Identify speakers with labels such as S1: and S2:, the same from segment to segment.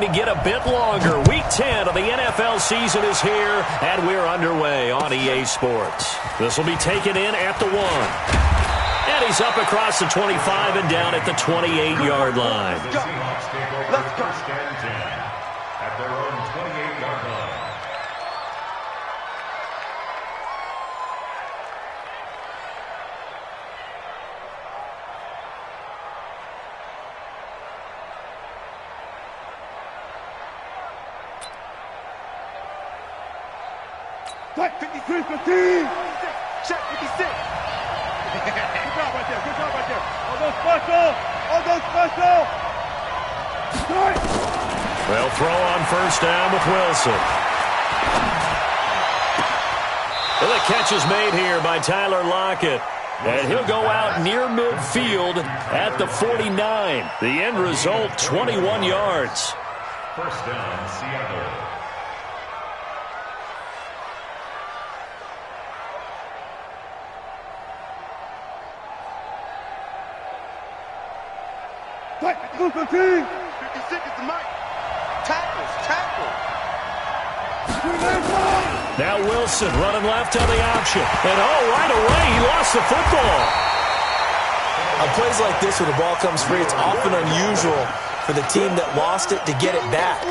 S1: to get a bit longer. Week 10 of the NFL season is here, and we're underway on EA Sports. This will be taken in at the 1. And he's up across the 25 and down at the 28-yard line.
S2: Let's go. At their own 28-yard line.
S3: Check 53, 15. Check 56. Good job right there. Good job right there. All those special. All those special.
S1: They'll throw on first down with Wilson. Well, the catch is made here by Tyler Lockett. And he'll go out near midfield at the 49. The end result, 21 yards.
S2: First down, Seattle.
S3: Tackle, 15. 56 is the mic. Tackle.
S1: Now Wilson running left on the option. And right away, he lost the football.
S4: On plays like this where the ball comes free, it's often unusual for the team that lost it to get it back.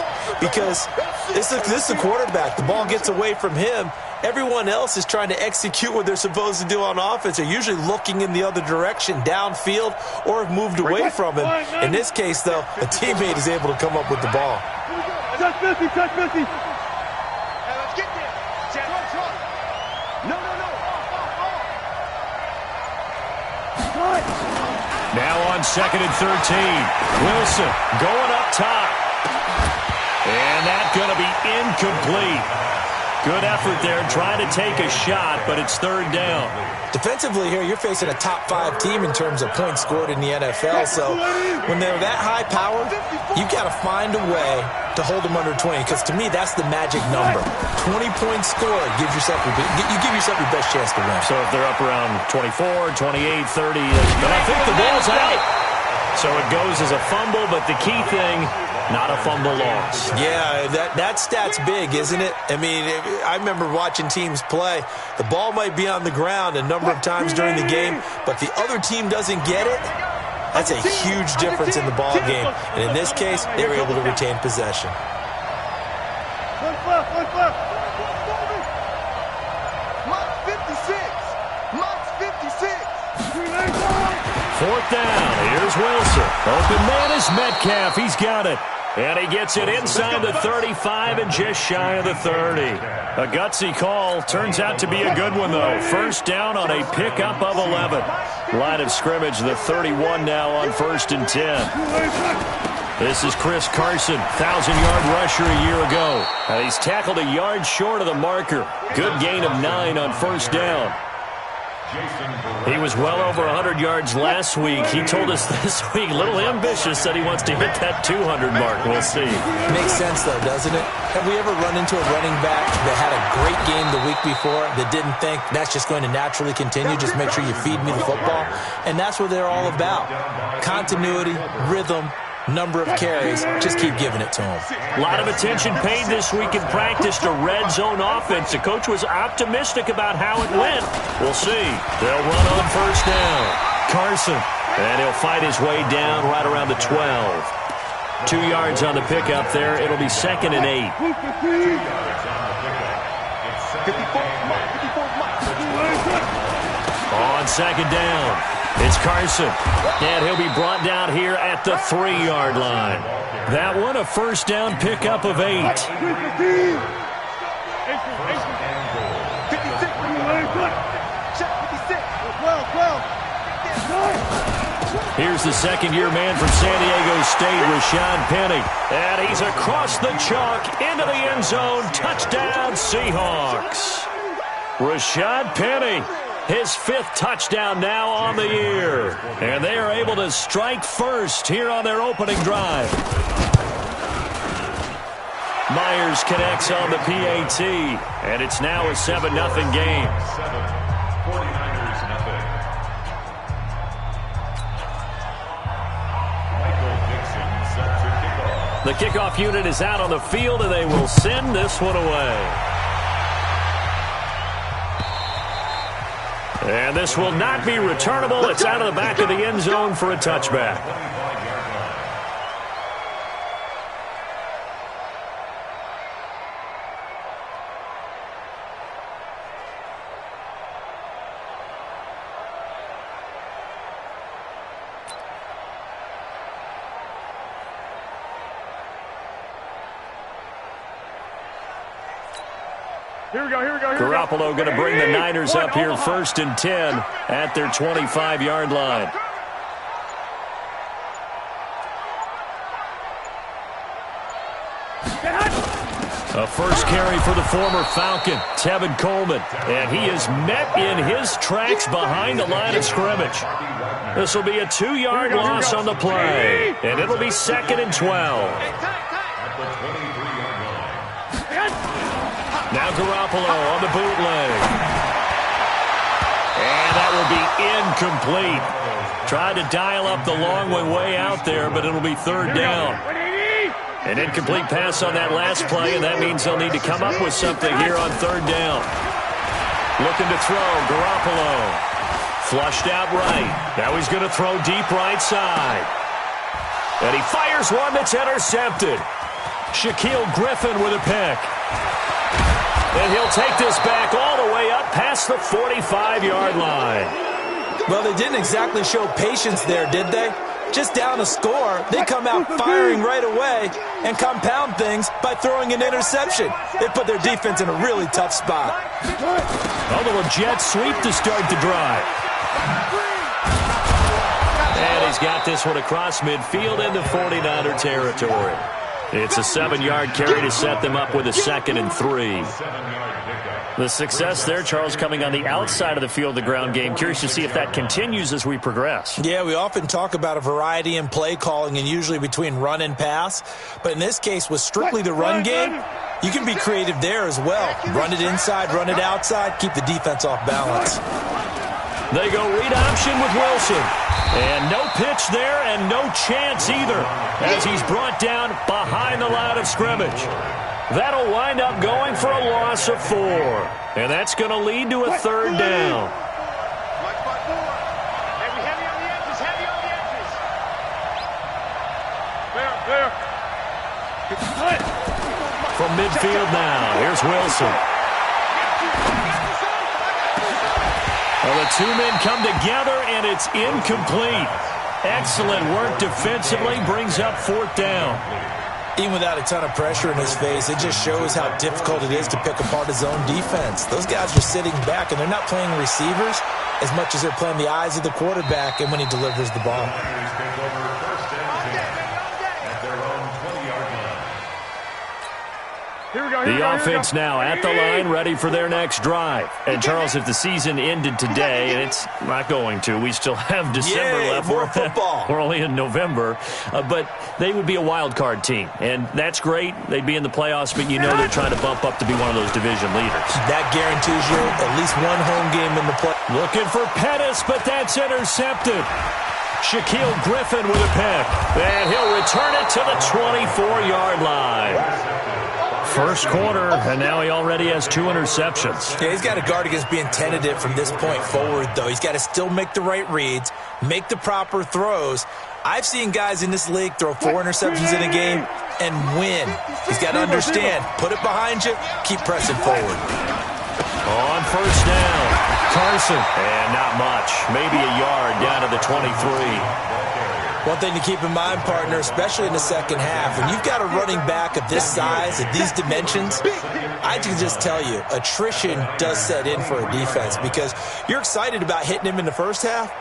S4: Because this is the quarterback. The ball gets away from him. Everyone else is trying to execute what they're supposed to do on offense. They're usually looking in the other direction, downfield, or have moved away from him. In this case, though, a teammate is able to come up with the ball.
S3: Check 50, check 50. Hey, let's get there. Check. No.
S1: Now on 2nd and 13. Wilson going up top. And that's going to be incomplete. Good effort there, trying to take a shot, but it's third down.
S4: Defensively here, you're facing a top 5 team in terms of points scored in the NFL. So when they're that high powered, you got to find a way to hold them under 20. Because to me, that's the magic number. 20 points scored gives yourself you give yourself your best chance to win.
S1: So if they're up around 24, 28, 30, but I think the ball's out. So it goes as a fumble, but the key thing, not a fumble loss.
S4: Yeah, that stat's big, isn't it? I mean, I remember watching teams play. The ball might be on the ground a number of times during the game, but the other team doesn't get it. That's a huge difference in the ball game. And in this case, they were able to retain possession.
S3: One left. Mark 56.
S1: Fourth down. Here's Wilson. Open man is Metcalf. He's got it. And he gets it inside the 35 and just shy of the 30. A gutsy call. Turns out to be a good one, though. First down on a pickup of 11. Line of scrimmage, the 31 now on 1st and 10. This is Chris Carson, 1,000-yard rusher a year ago. He's tackled a yard short of the marker. Good gain of 9 on first down. He was well over 100 yards last week. He told us this week, a little ambitious, that he wants to hit that 200 mark. We'll see.
S4: Makes sense, though, doesn't it? Have we ever run into a running back that had a great game the week before that didn't think that's just going to naturally continue? Just make sure you feed me the football. And that's what they're all about. Continuity, rhythm, number of carries. Just keep giving it to him.
S1: A lot of attention paid this week in practice to red zone offense. The coach was optimistic about how it went. We'll see. They'll run on first down. Carson. And he'll fight his way down right around the 12. 2 yards on the pickup there. It'll be 2nd and 8. On 2nd down. It's Carson, and he'll be brought down here at the 3-yard line. That one, a first down pickup of 8. Here's the second-year man from San Diego State, Rashad Penny. And he's across the chalk into the end zone. Touchdown, Seahawks. Rashad Penny. His 5th touchdown now on the year. And they are able to strike first here on their opening drive. Myers connects on the PAT. And it's now a 7-0 game.
S2: 49ers nothing. Michael Dixon set to kick off.
S1: The kickoff unit is out on the field, and they will send this one away. And this will not be returnable. It's out of the back of the end zone for a touchback.
S3: Here we go.
S1: Garoppolo going to bring the Niners up here 1st and 10 at their 25-yard line. A first carry for the former Falcon, Tevin Coleman. And he is met in his tracks behind the line of scrimmage. This will be a 2-yard loss on the play. And it'll be 2nd and 12. Now Garoppolo on the bootleg. And that will be incomplete. Tried to dial up the long way out there, but it'll be 3rd down. An incomplete pass on that last play, and that means they'll need to come up with something here on 3rd down. Looking to throw, Garoppolo. Flushed out right. Now he's going to throw deep right side. And he fires one that's intercepted. Shaquille Griffin with a pick. And he'll take this back all the way up past the 45-yard line.
S4: Well, they didn't exactly show patience there, did they? Just down a score, they come out firing right away and compound things by throwing an interception. They put their defense in a really tough spot.
S1: A little jet sweep to start the drive. And he's got this one across midfield into 49er territory. It's a 7-yard carry to set them up with a 2nd and 3. The success there, Charles, coming on the outside of the field, the ground game. Curious to see if that continues as we progress.
S4: Yeah, we often talk about a variety in play calling and usually between run and pass. But in this case, with strictly the run game, you can be creative there as well. Run it inside, run it outside, keep the defense off balance.
S1: They go read option with Wilson. And no pitch there and no chance either as he's brought down behind the line of scrimmage. That'll wind up going for a loss of 4. And that's going to lead to a 3rd down. From midfield now, here's Wilson. Well, the two men come together, and it's incomplete. Excellent work defensively, brings up 4th down.
S4: Even without a ton of pressure in his face, it just shows how difficult it is to pick apart his own defense. Those guys are sitting back, and they're not playing receivers as much as they're playing the eyes of the quarterback and when he delivers the ball.
S1: The offense now at the line, ready for their next drive. And, Charles, if the season ended today, and it's not going to, we still have December left.
S4: More football.
S1: We're only in November. But they would be a wild card team. And that's great. They'd be in the playoffs, but you know they're trying to bump up to be one of those division leaders.
S4: That guarantees you at least one home game in the play.
S1: Looking for Pettis, but that's intercepted. Shaquille Griffin with a pick. And he'll return it to the 24-yard line. First quarter, and now he already has 2 interceptions.
S4: Yeah, he's got to guard against being tentative from this point forward, though. He's got to still make the right reads, make the proper throws. I've seen guys in this league throw 4 interceptions in a game and win. He's got to understand, put it behind you, keep pressing forward.
S1: On first down, Carson, and not much. Maybe a yard down to the 23.
S4: One thing to keep in mind, partner, especially in the second half, when you've got a running back of this size, of these dimensions, I can just tell you, attrition does set in for a defense because you're excited about hitting him in the first half,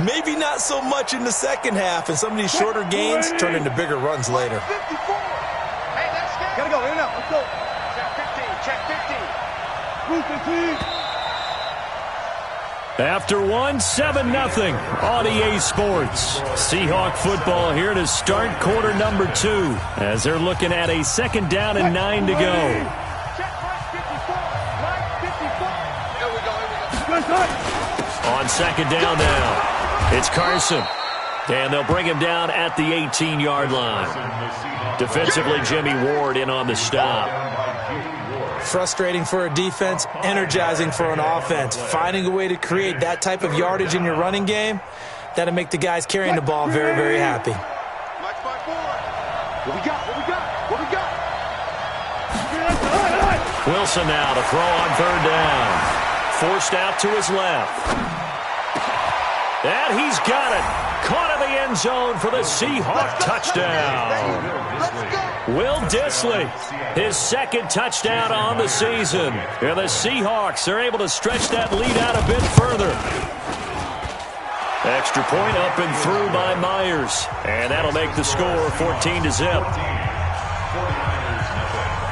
S4: maybe not so much in the second half, and some of these shorter gains turn into bigger runs later.
S3: Gotta go, in and out, let's go. Check 15, check 15.
S1: After 7-0 on EA Sports. Seahawk football here to start quarter number 2 as they're looking at a 2nd down and 9 to go. On 2nd down now, it's Carson. And they'll bring him down at the 18-yard line. Defensively, Jimmy Ward in on the stop.
S4: Frustrating for a defense, energizing for an offense. Finding a way to create that type of yardage in your running game, that'll make the guys carrying the ball very, very happy.
S3: What we got? What we got? What we got?
S1: Wilson now to throw on third down. Forced out to his left. And he's got it. Caught in the end zone for the Seahawk touchdown. Will Dissly, his second touchdown on the season. And the Seahawks are able to stretch that lead out a bit further. Extra point up and through by Myers. And that'll make the score 14-0.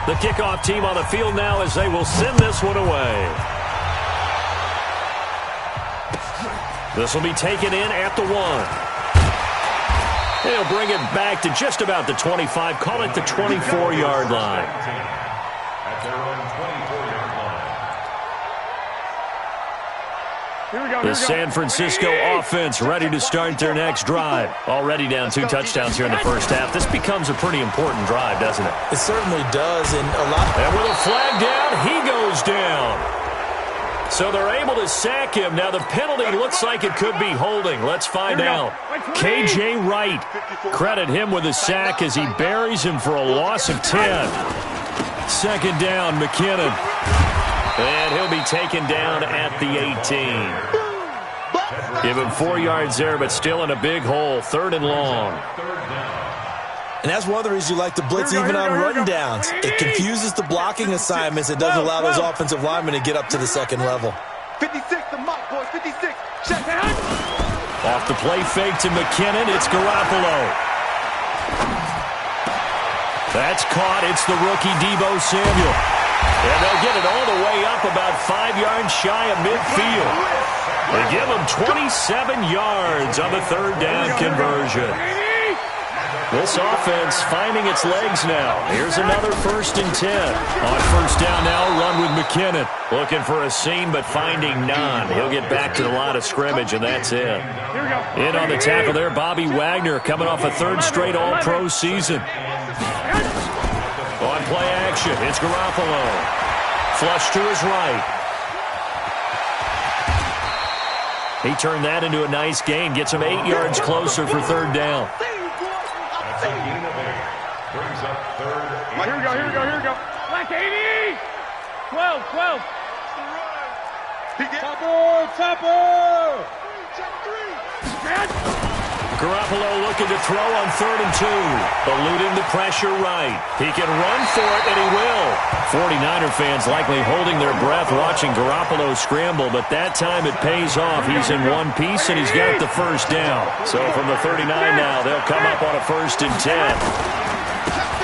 S1: The kickoff team on the field now as they will send this one away. This will be taken in at the 1. They'll bring it back to just about the 25. Call it the 24-yard line.
S2: At their own 24-yard line.
S1: The San Francisco offense ready to start their next drive. Already down 2 touchdowns here in the first half. This becomes a pretty important drive, doesn't it?
S4: It certainly does. And
S1: with a flag down, he goes down. So they're able to sack him. Now the penalty looks like it could be holding. Let's find out. K.J. Wright. Credit him with a sack as he buries him for a loss of 10. Second down, McKinnon. And he'll be taken down at the 18. Give him 4 yards there, but still in a big hole. Third and long.
S4: And that's one of the reasons you like to blitz even on run downs. It confuses the blocking assignments. It doesn't allow those offensive linemen to get up to the second level.
S3: 56, the mark, boys, 56. Check.
S1: Off the play fake to McKinnon. It's Garoppolo. That's caught. It's the rookie Deebo Samuel. And they'll get it all the way up about 5 yards shy of midfield. They give him 27 yards on the third down conversion. This offense finding its legs now. Here's another 1st and 10. On first down now, run with McKinnon. Looking for a seam, but finding none. He'll get back to the line of scrimmage, and that's it. In on the tackle there, Bobby Wagner coming off a 3rd straight All-Pro season. On play action, it's Garoppolo. Flush to his right. He turned that into a nice gain. Gets him 8 yards closer for third down.
S2: Brings up third.
S3: Here we go. Black 80. 12. Chopper.
S1: Garoppolo looking to throw on 3rd and 2. Eluding the pressure right. He can run for it, and he will. 49er fans likely holding their breath watching Garoppolo scramble, but that time it pays off. He's in one piece, and he's got the first down. So from the 39 now, they'll come up on a 1st and 10.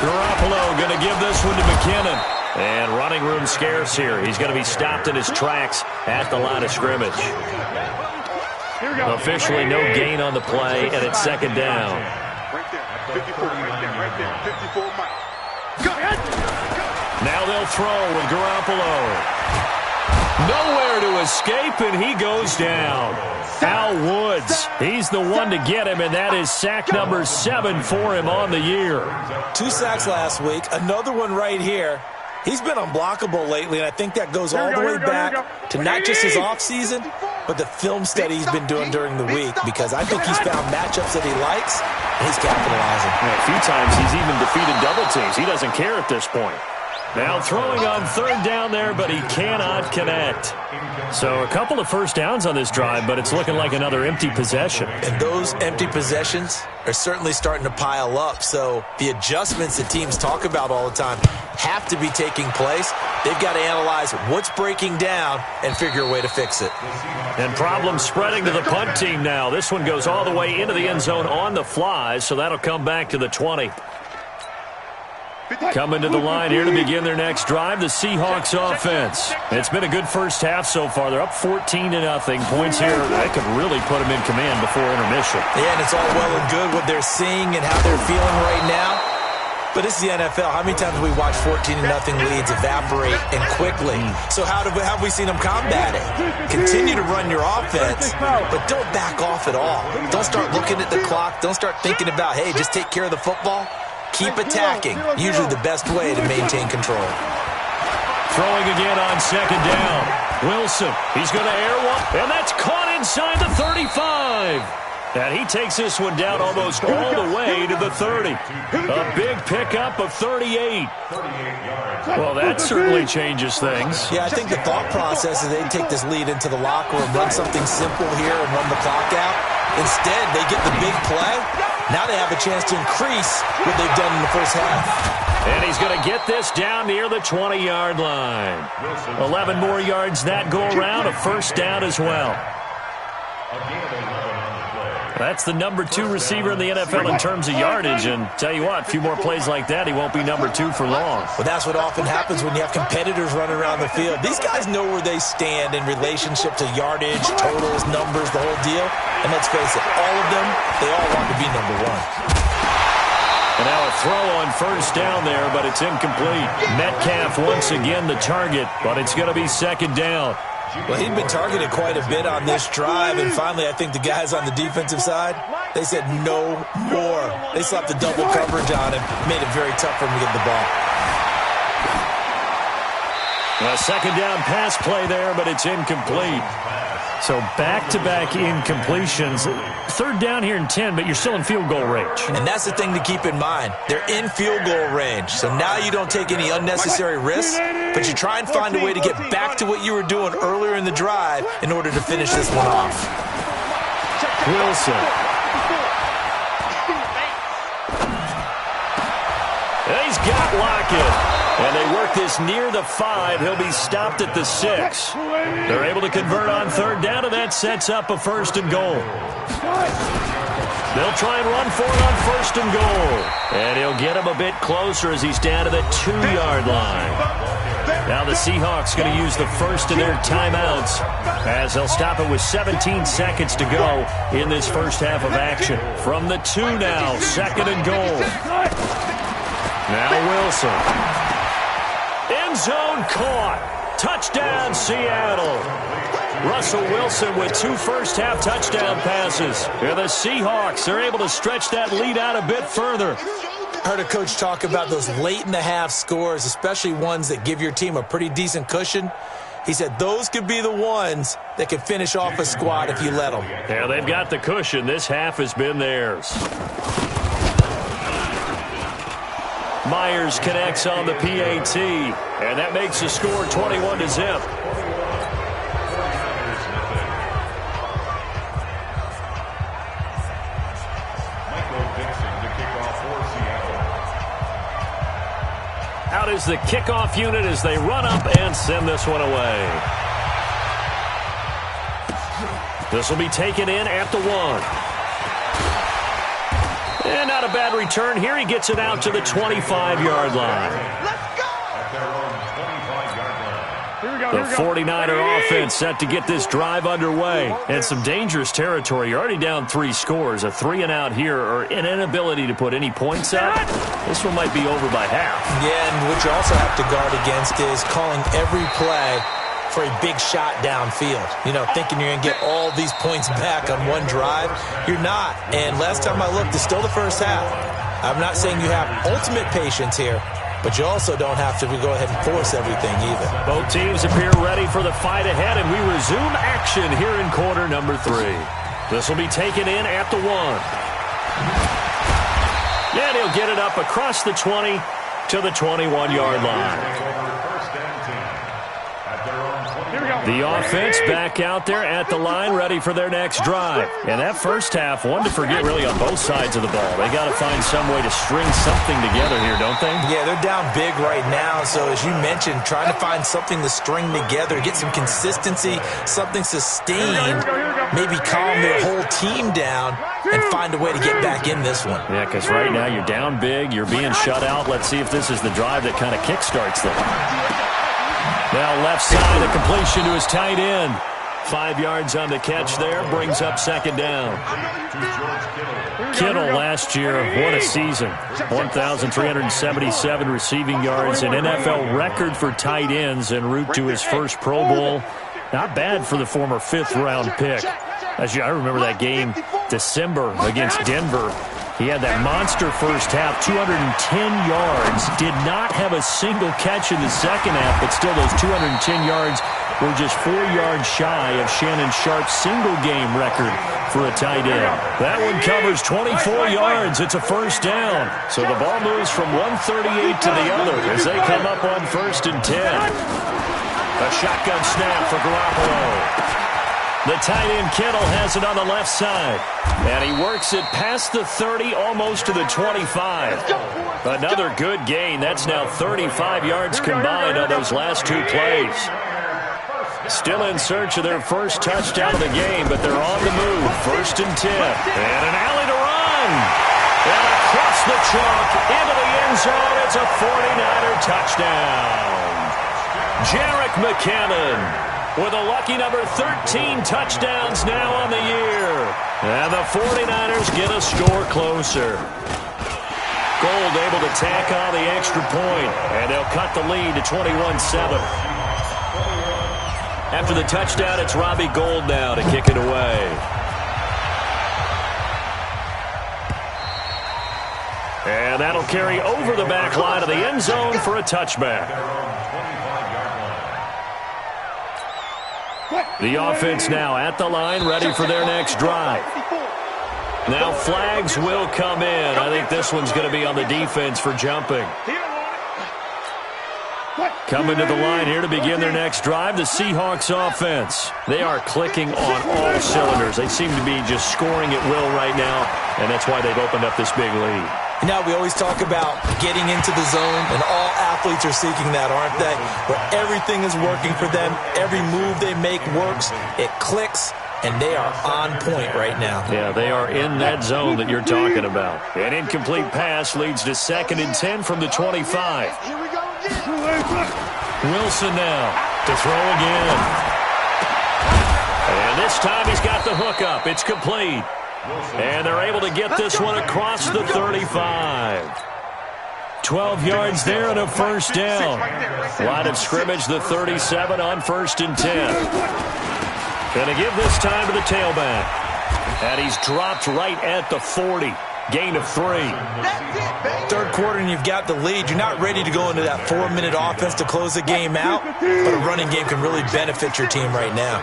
S1: Garoppolo going to give this one to McKinnon. And running room scarce here. He's going to be stopped in his tracks at the line of scrimmage. Officially no gain on the play, and it's second down.
S3: Right there. 54 right there. 54 Mike.
S1: Now they'll throw with Garoppolo. Nowhere to escape, and he goes down. Al Woods, he's the one to get him, and that is sack number 7 for him on the year.
S4: 2 sacks last week, another one right here. He's been unblockable lately, and I think that goes all the way back to not just his offseason, but the film study he's been doing during the week, because I think he's found matchups that he likes, and he's capitalizing.
S1: Yeah, a few times he's even defeated double teams. He doesn't care at this point. Now throwing on third down there, but he cannot connect. So a couple of first downs on this drive, but it's looking like another empty possession.
S4: And those empty possessions are certainly starting to pile up. So the adjustments that teams talk about all the time have to be taking place. They've got to analyze what's breaking down and figure a way to fix it.
S1: And problems spreading to the punt team now. This one goes all the way into the end zone on the fly, so that'll come back to the 20. Coming to the line here to begin their next drive, the Seahawks offense. It's been a good first half so far. They're up 14-0. Points here, they could really put them in command before intermission.
S4: Yeah, and it's all well and good what they're seeing and how they're feeling right now. But it's the NFL. How many times have we watched 14-0 leads evaporate and quickly? So how have we seen them combat it? Continue to run your offense, but don't back off at all. Don't start looking at the clock. Don't start thinking about, hey, just take care of the football. Keep attacking. Usually the best way to maintain control.
S1: Throwing again on second down. Wilson, he's going to air one, and that's caught inside the 35. And he takes this one down almost all the way to the 30. A big pickup of 38. Well, that certainly changes things.
S4: Yeah, I think the thought process is they take this lead into the locker room, run something simple here, and run the clock out. Instead, they get the big play. Now they have a chance to increase what they've done in the first half.
S1: And he's going to get this down near the 20-yard line. 11 more yards that go around, a first down as well. That's the number 2 receiver in the NFL in terms of yardage. And tell you what, a few more plays like that, he won't be number 2 for long.
S4: Well, that's what often happens when you have competitors running around the field. These guys know where they stand in relationship to yardage, totals, numbers, the whole deal. And let's face it, all of them, they all want to be number 1.
S1: And now a throw on first down there, but it's incomplete. Metcalf once again the target, but it's going to be second down.
S4: Well, he'd been targeted quite a bit on this drive, and finally I think the guys on the defensive side, they said no more. They slapped the double coverage on him, made it very tough for him to get the ball.
S1: A second down pass play there, but it's incomplete. So back-to-back incompletions. Third down here in 10, but you're still in field goal range.
S4: And that's the thing to keep in mind. They're in field goal range. So now you don't take any unnecessary risks, but you try and find a way to get back to what you were doing earlier in the drive in order to finish this one off.
S1: Wilson. He's got Lockett. And they work this near the 5. He'll be stopped at the 6. They're able to convert on third down, and that sets up a first and goal. They'll try and run for it on first and goal. And he'll get him a bit closer as he's down to the 2-yard line. Now the Seahawks going to use the first of their timeouts as they'll stop it with 17 seconds to go in this first half of action. From the 2 now, second and goal. Now Wilson. End zone caught. Touchdown, Seattle. Russell Wilson with 2 first-half touchdown passes. And the Seahawks are able to stretch that lead out a bit further.
S4: I heard a coach talk about those late-in-the-half scores, especially ones that give your team a pretty decent cushion. He said those could be the ones that could finish off a squad if you let them.
S1: Yeah, they've got the cushion. This half has been theirs. Myers connects on the PAT, and that makes the score 21-0. Out is the kickoff unit as they run up and send this one away. This will be taken in at the 1. And not a bad return here. He gets it out to the 25-yard line. The 49er offense set to get this drive underway. And some dangerous territory. You're already down 3 scores. A 3-and-out here or an inability to put any points up. This one might be over by half.
S4: Yeah, and what you also have to guard against is calling every play for a big shot downfield. You know, thinking you're going to get all these points back on one drive. You're not. And last time I looked, it's still the first half. I'm not saying you have ultimate patience here, but you also don't have to go ahead and force everything either.
S1: Both teams appear ready for the fight ahead, and we resume action here in quarter number 3. This will be taken in at the 1. And he'll get it up across the 20 to the 21-yard line. The offense back out there at the line, ready for their next drive. And that first half, one to forget really on both sides of the ball. They got to find some way to string something together here, don't they?
S4: Yeah, they're down big right now. So as you mentioned, trying to find something to string together, get some consistency, something sustained, maybe calm their whole team down and find a way to get back in this one.
S1: Yeah, because right now you're down big, you're being shut out. Let's see if this is the drive that kind of kickstarts them. Now left side, a completion to his tight end. 5 yards on the catch there, brings up second down. Kittle last year, what a season. 1,377 receiving yards, an NFL record for tight ends en route to his first Pro Bowl. Not bad for the former 5th-round pick. I remember that game, December, against Denver. He had that monster first half, 210 yards. Did not have a single catch in the second half, but still those 210 yards were just 4 yards shy of Shannon Sharp's single-game record for a tight end. That one covers 24 yards. It's a first down. So the ball moves from 138 to the other as they come up on 1st and 10. A shotgun snap for Garoppolo. The tight end Kittle has it on the left side. And he works it past the 30, almost to the 25. Another good gain. That's now 35 yards combined on those last 2 plays. Still in search of their first touchdown of the game, but they're on the move. 1st and 10. And an alley to run. And across the chalk into the end zone. It's a 49er touchdown. Jerick McKinnon with a lucky number 13 touchdowns now on the year. And the 49ers get a score closer. Gold able to tack on the extra point, and they'll cut the lead to 21-7. After the touchdown, it's Robbie Gould now to kick it away. And that'll carry over the back line of the end zone for a touchback. The offense now at the line, ready for their next drive. Now flags will come in. I think this one's going to be on the defense for jumping. Coming to the line here to begin their next drive, the Seahawks offense. They are clicking on all cylinders. They seem to be just scoring at will right now, and that's why they've opened up this big lead.
S4: You know, we always talk about getting into the zone, and all athletes are seeking that, aren't they? Where everything is working for them, every move they make works, it clicks, and they are on point right now.
S1: Yeah, they are in that zone that you're talking about. An incomplete pass leads to 2nd and 10 from the 25. Wilson now to throw again. And this time he's got the hook up. It's complete. And they're able to get this one across the 35. 12 yards there and a first down. Line of scrimmage, the 37 on 1st and 10. Going to give this time to the tailback. And he's dropped right at the 40. Gain of 3.
S4: 3rd quarter and you've got the lead. You're not ready to go into that 4-minute offense to close the game out, but a running game can really benefit your team right now.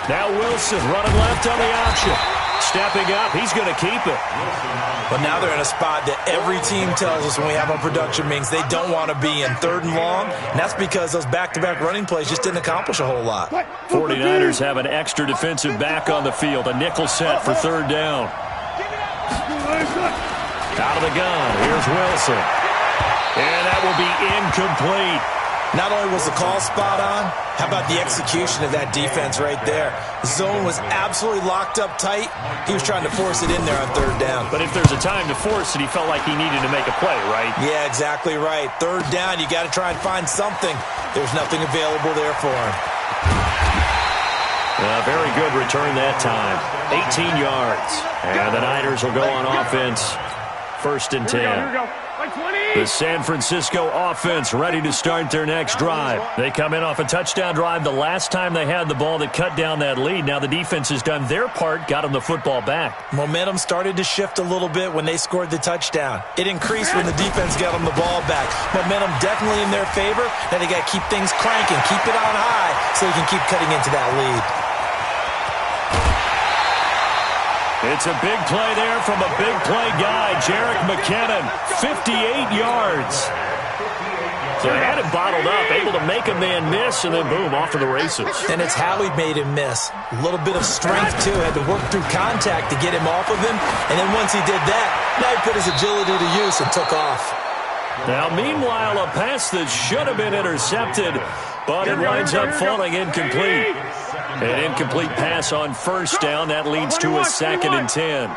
S1: Now Wilson running left on the option. Stepping up, he's going to keep it.
S4: But now they're in a spot that every team tells us when we have on production means they don't want to be in 3rd and long, and that's because those back-to-back running plays just didn't accomplish a whole lot.
S1: 49ers have an extra defensive back on the field, a nickel set for 3rd down. Out of the gun, here's Wilson. And that will be incomplete.
S4: Not only was the call spot on, how about the execution of that defense right there? The zone was absolutely locked up tight. He was trying to force it in there on 3rd down.
S1: But if there's a time to force it, he felt like he needed to make a play, right?
S4: Yeah, exactly right. 3rd down, you got to try and find something. There's nothing available there for him.
S1: Very good return that time. 18 yards. And the Niners will go on offense. 1st and 10.
S3: Here we go.
S1: The San Francisco offense ready to start their next drive. They come in off a touchdown drive the last time they had the ball that cut down that lead. Now the defense has done their part, got them the football back.
S4: Momentum started to shift a little bit when they scored the touchdown. It increased when the defense got them the ball back. Momentum definitely in their favor. Now they got to keep things cranking, keep it on high so they can keep cutting into that lead.
S1: It's a big play there from a big play guy, Jerick McKinnon, 58 yards. So they had him bottled up, able to make a man miss, and then boom, off to the races.
S4: And it's how he made him miss. A little bit of strength, too. Had to work through contact to get him off of him. And then once he did that, now he put his agility to use and took off.
S1: Now, meanwhile, a pass that should have been intercepted, but it winds up falling incomplete. An incomplete pass on 1st down. That leads to a 2nd and 10.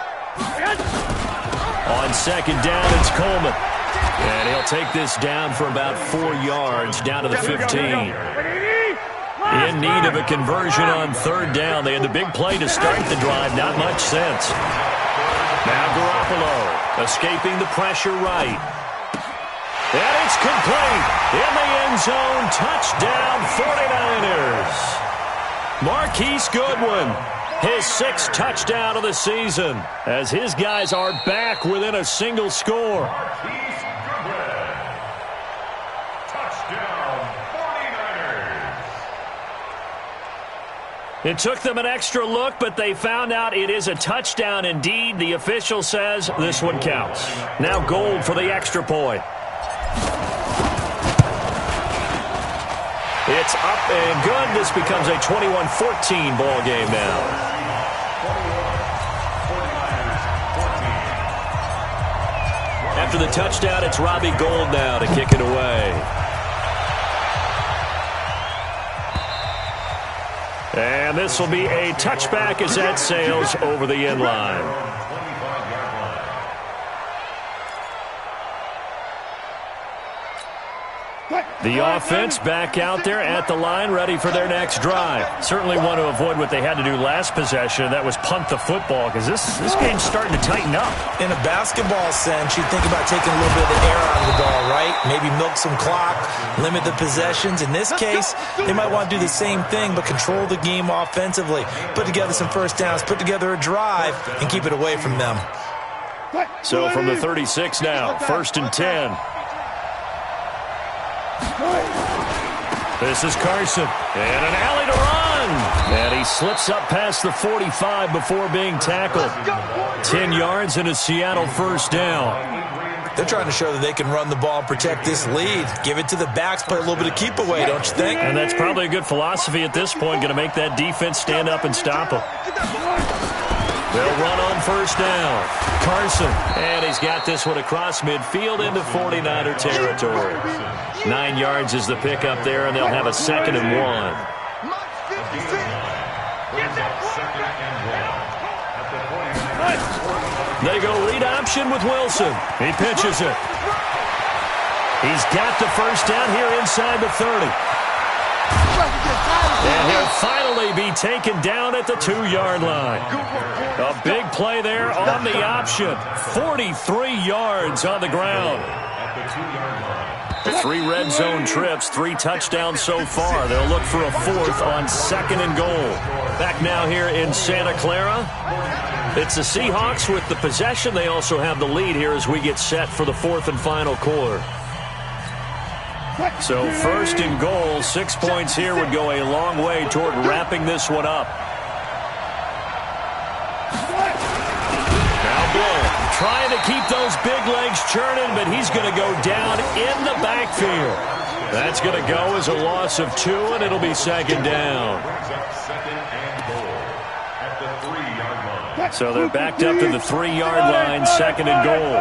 S1: On 2nd down, it's Coleman. And he'll take this down for about 4 yards, down to the 15. In need of a conversion on third down. They had the big play to start the drive. Not much sense. Now Garoppolo escaping the pressure right. And it's complete. In the end zone. Touchdown 49ers. Marquise Goodwin. His 6th touchdown of the season as his guys are back within a single score.
S2: Marquise Goodwin. Touchdown 49ers.
S1: It took them an extra look, but they found out it is a touchdown indeed. The official says this one counts. Now Gold for the extra point. It's up and good. This becomes a 21-14 ball game now. After the touchdown, it's Robbie Gould now to kick it away. And this will be a touchback as that sails over the end line. The offense back out there at the line, ready for their next drive. Certainly want to avoid what they had to do last possession. That was punt the football, because this game's starting to tighten up.
S4: In a basketball sense, you think about taking a little bit of the air out of the ball, right? Maybe milk some clock, limit the possessions. In this case, they might want to do the same thing, but control the game offensively. Put together some first downs, put together a drive, and keep it away from them.
S1: So from the 36 now, 1st and 10. This is Carson, and an alley to run. And he slips up past the 45 before being tackled. 10 yards and a Seattle first down.
S4: They're trying to show that they can run the ball and protect this lead. Give it to the backs, play a little bit of keep away, don't you think?
S1: And that's probably a good philosophy at this point, going to make that defense stand up and stop them. They'll run on first down. Carson, and he's got this one across midfield into 49er territory. 9 yards is the pickup there, and they'll have a 2nd and 1. They go lead option with Wilson. He pitches it. He's got the first down here inside the 30. And he'll finally be taken down at the 2-yard line. A big play there on the option. 43 yards on the ground. 3 red zone trips, 3 touchdowns so far. They'll look for a 4th on 2nd and goal. Back now here in Santa Clara. It's the Seahawks with the possession. They also have the lead here as we get set for the 4th and final quarter. So 1st and goal, 6 points here would go a long way toward wrapping this one up. Now Bull trying to keep those big legs churning, but he's going to go down in the backfield. That's going to go as a loss of 2, and it'll be 2nd down. So they're backed up to the 3-yard line, 2nd and goal.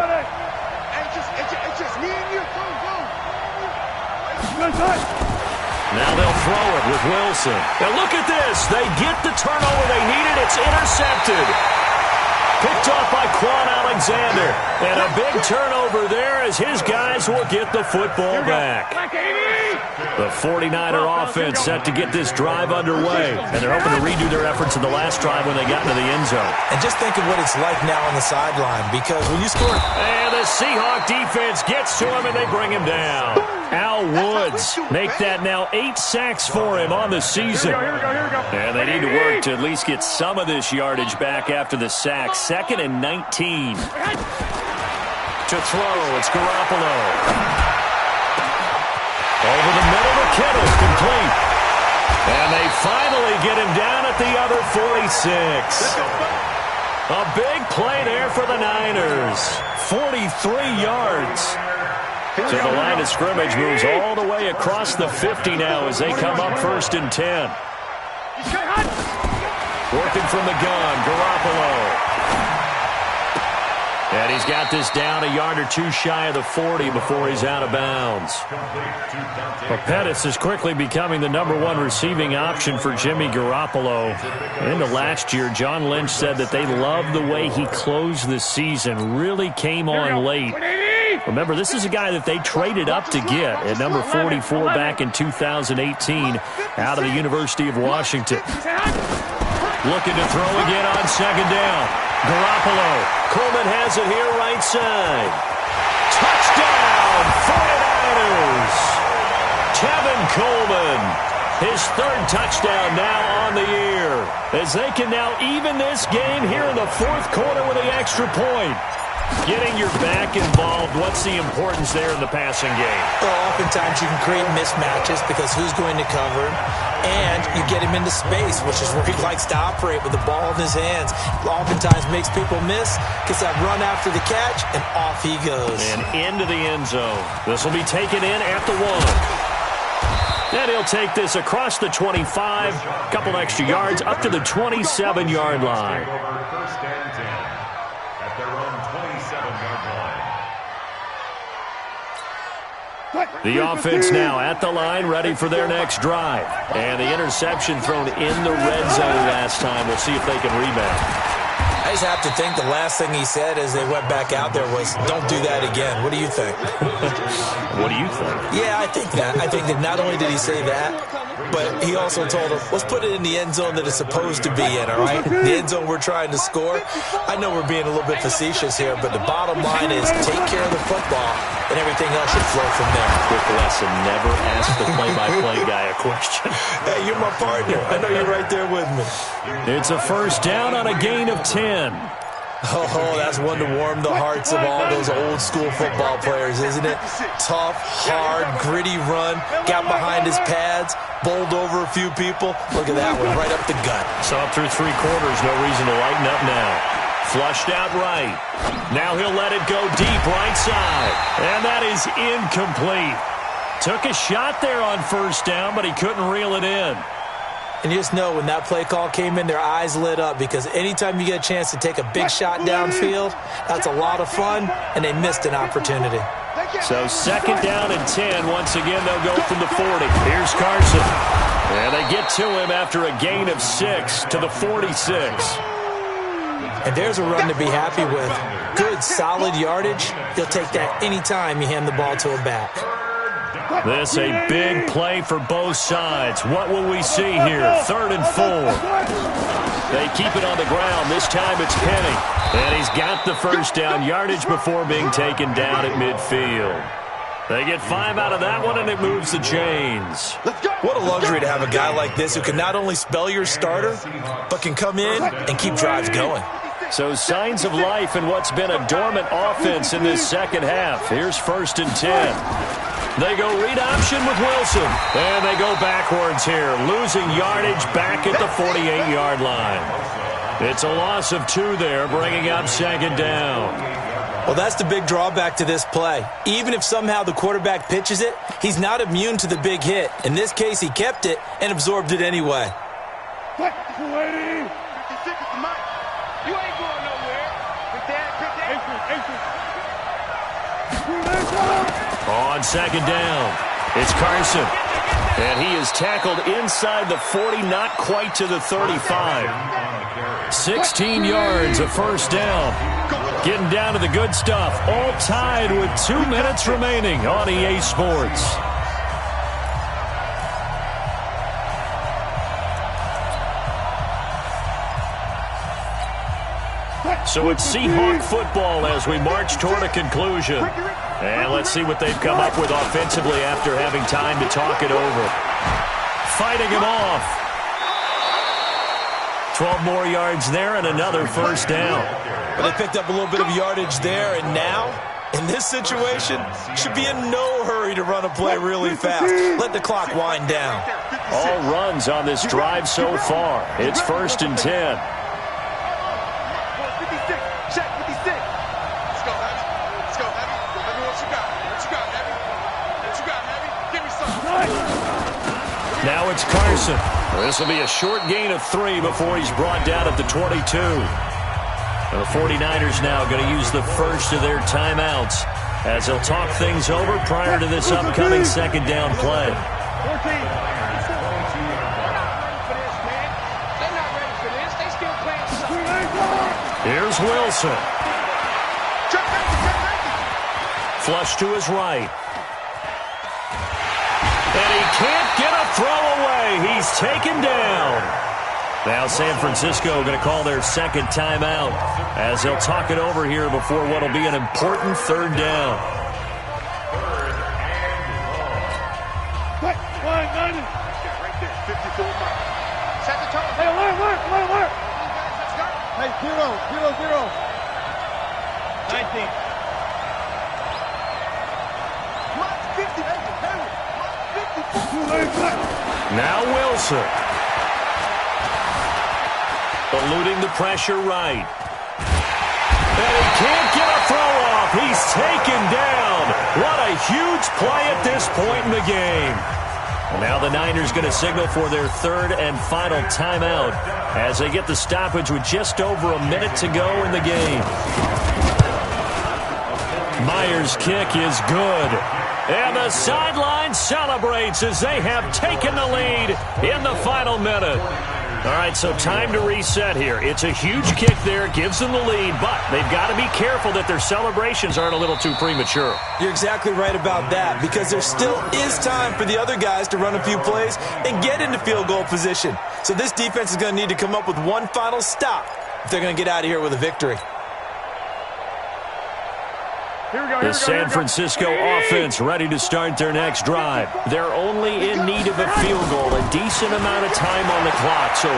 S1: Now they'll throw it with Wilson. And look at this. They get the turnover they needed. It's intercepted. Picked off by Quan Alexander. And a big turnover there as his guys will get the football back. The 49er offense set to get this drive underway. And they're hoping to redo their efforts in the last drive when they got into the end zone. And just think of what it's like now on the sideline. Because when you score... And the Seahawk defense gets to him and they bring him down. Al Woods make that now 8 sacks for him on the season. And they need to work to at least get some of this yardage back after the sack. 2nd and 19. To throw, it's Garoppolo. Over the middle to Kittle, complete. And they finally get him down at the other 46. A big play there for the Niners. 43 yards. So the line of scrimmage moves all the way across the 50 now as they come up 1st and 10. Working from the gun, Garoppolo. And he's got this down a yard or 2 shy of the 40 before he's out of bounds. Well, Pettis is quickly becoming the #1 receiving option for Jimmy Garoppolo. Into last year, John Lynch said that they loved the way he closed the season. Really came on late. Remember, this is a guy that they traded up to get at number 44 back in 2018 out of the University of Washington. Looking to throw again on second down. Garoppolo. Coleman has it here right side. Touchdown, 49ers. Kevin Coleman. His third touchdown now on the year. As they can now even this game here in the fourth quarter with the extra point. Getting your back involved, what's the importance there in the passing game?
S4: Well, oftentimes you can create mismatches because who's going to cover him, and you get him into space, which is where he likes to operate with the ball in his hands. Oftentimes makes people miss, gets that run after the catch, and off he goes.
S1: And into the end zone. This will be taken in at the 1. And he'll take this across the 25, a couple extra yards, up to the 27-yard line.
S2: First and 10 at their own 27-yard line.
S1: The offense now at the line, ready for their next drive. And the interception thrown in the red zone last time. We'll see if they can rebound.
S4: I just have to think the last thing he said as they went back out there was, don't do that again. What do you think?
S1: What do you think?
S4: Yeah, I think that. I think that not only did he say that, but he also told him, let's put it in the end zone that it's supposed to be in, all right? The end zone we're trying to score. I know we're being a little bit facetious here, but the bottom line is take care of the football, and everything else should flow from there.
S1: Quick lesson, never ask the play-by-play guy a question.
S4: Hey, you're my partner. I know you're right there with me.
S1: It's a first down on a gain of 10.
S4: Oh, that's one to warm the hearts of all those old-school football players, isn't it? Tough, hard, gritty run, got behind his pads, bowled over a few people. Look at that one, right up the gut.
S1: So up through 3 quarters, no reason to lighten up now. Flushed out right. Now he'll let it go deep right side. And that is incomplete. Took a shot there on first down, but he couldn't reel it in.
S4: And you just know when that play call came in, their eyes lit up because anytime you get a chance to take a big shot downfield, that's a lot of fun, and they missed an opportunity.
S1: So second down and 10. Once again, they'll go from the 40. Here's Carson. And they get to him after a gain of 6 to the 46.
S4: And there's a run to be happy with. Good, solid yardage. You'll take that anytime you hand the ball to a back.
S1: This a big play for both sides. What will we see here? 3rd and 4. They keep it on the ground. This time it's Penny. And he's got the first down yardage before being taken down at midfield. They get 5 out of that one, and it moves the chains.
S4: What a luxury to have a guy like this who can not only spell your starter, but can come in and keep drives going.
S1: So signs of life in what's been a dormant offense in this second half. Here's 1st and 10. They go read option with Wilson. And they go backwards here, losing yardage back at the 48-yard line. It's a loss of 2 there, bringing up second down.
S4: Well, that's the big drawback to this play. Even if somehow the quarterback pitches it, he's not immune to the big hit. In this case, he kept it and absorbed it anyway.
S3: You ain't going nowhere.
S1: On second down, it's Carson. And he is tackled inside the 40, not quite to the 35. 16 yards, a first down. Getting down to the good stuff. All tied with 2 minutes remaining on EA Sports. So it's Seahawk football as we march toward a conclusion. And let's see what they've come up with offensively after having time to talk it over. Fighting him off. 12 more yards there and another first down.
S4: Well, they picked up a little bit of yardage there, and now, in this situation, should be in no hurry to run a play really fast. Let the clock wind down.
S1: All runs on this drive so far. It's 1st and 10. Now it's Carson. This will be a short gain of 3 before he's brought down at the 22. The 49ers now going to use the first of their timeouts as they'll talk things over prior to this upcoming second down play. Here's Wilson. flush to his right. And he can't get a throw away. He's taken down. Now San Francisco going to call their second timeout as they'll talk it over here before what will be an important third down.
S3: Right there, 54 miles. Set the tone. Hey, alert. Hey, 0. 19. 50.
S1: Now Wilson. Eluding the pressure right. And he can't get a throw off. He's taken down. What a huge play at this point in the game. Now the Niners going to signal for their third and final timeout as they get the stoppage with just over a minute to go in the game. Myers' kick is good. And the sideline celebrates as they have taken the lead in the final minute. All right, so time to reset here. It's a huge kick there, gives them the lead, but they've got to be careful that their celebrations aren't a little too premature.
S4: You're exactly right about that, because there still is time for the other guys to run a few plays and get into field goal position. So this defense is going to need to come up with one final stop if they're going to get out of here with a victory.
S1: The San Francisco offense ready to start their next drive. They're only in need of a field goal, a decent amount of time on the clock. So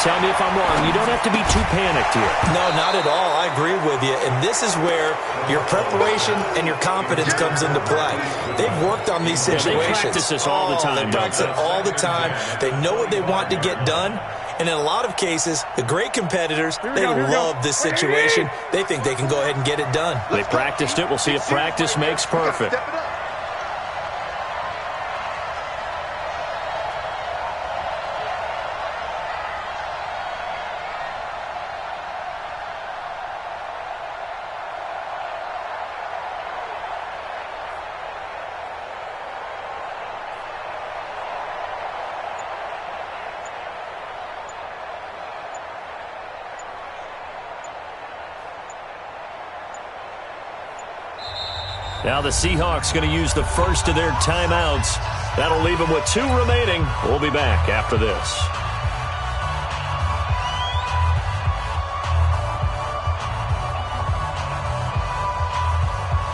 S1: tell me if I'm wrong. You don't have to be too panicked here.
S4: No, not at all. I agree with you. And this is where your preparation and your confidence comes into play. They've worked on these situations.
S1: Yeah, they practice this all the time.
S4: They practice it all the time. They know what they want to get done. And in a lot of cases, the great competitors, they love this situation. They think they can go ahead and get it done.
S1: They practiced it. We'll see if practice makes perfect. Now the Seahawks going to use the first of their timeouts. That'll leave them with 2 remaining. We'll be back after this.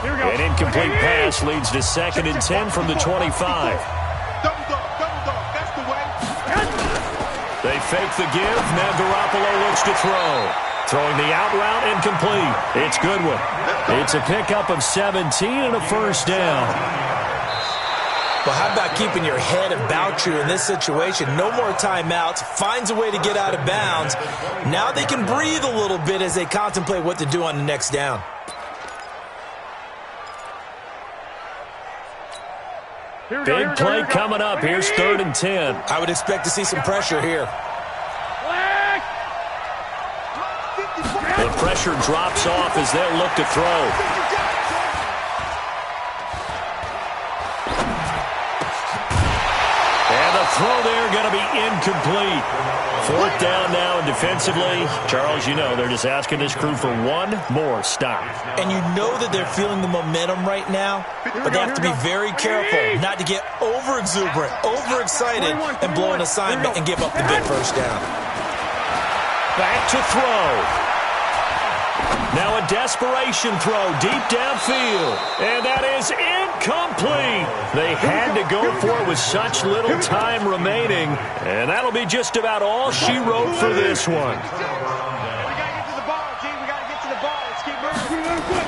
S1: An incomplete pass leads to 2nd and 10 from the 25.
S3: Double dog, that's the way.
S1: They fake the give. Now Garoppolo looks to throw. Throwing the out route incomplete. It's Goodwin. It's a pickup of 17 and a first down.
S4: Well, how about keeping your head about you in this situation? No more timeouts. Finds a way to get out of bounds. Now they can breathe a little bit as they contemplate what to do on the next down.
S1: Big play coming up. Here's 3rd and 10.
S4: I would expect to see some pressure here.
S1: The pressure drops off as they'll look to throw. And the throw there going to be incomplete. 4th down now, and defensively, Charles, you know, they're just asking this crew for one more stop.
S4: And you know that they're feeling the momentum right now, but they have to be very careful not to get over-exuberant, over-excited, and blow an assignment and give up the big first down.
S1: Back to throw. Now a desperation throw deep downfield. And that is incomplete. They had to go for it with such little time remaining. And that'll be just about all she wrote for this one.
S3: We got to get to the ball, G. We got to get to the ball. Let's keep moving.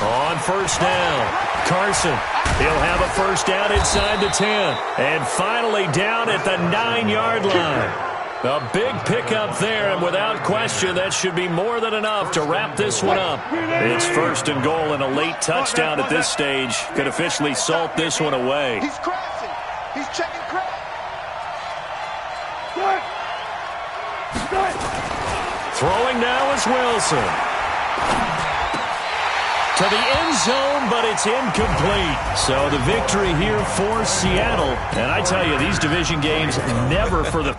S1: On first down, Carson. He'll have a first down inside the 10. And finally down at the 9-yard line. A big pickup there, and without question, that should be more than enough to wrap this one up. It's 1st and goal, and a late touchdown at this stage could officially salt this one away.
S3: He's crashing. He's checking crash.
S1: Throwing now is Wilson. To the end zone, but it's incomplete. So the victory here for Seattle. And I tell you, these division games never for the...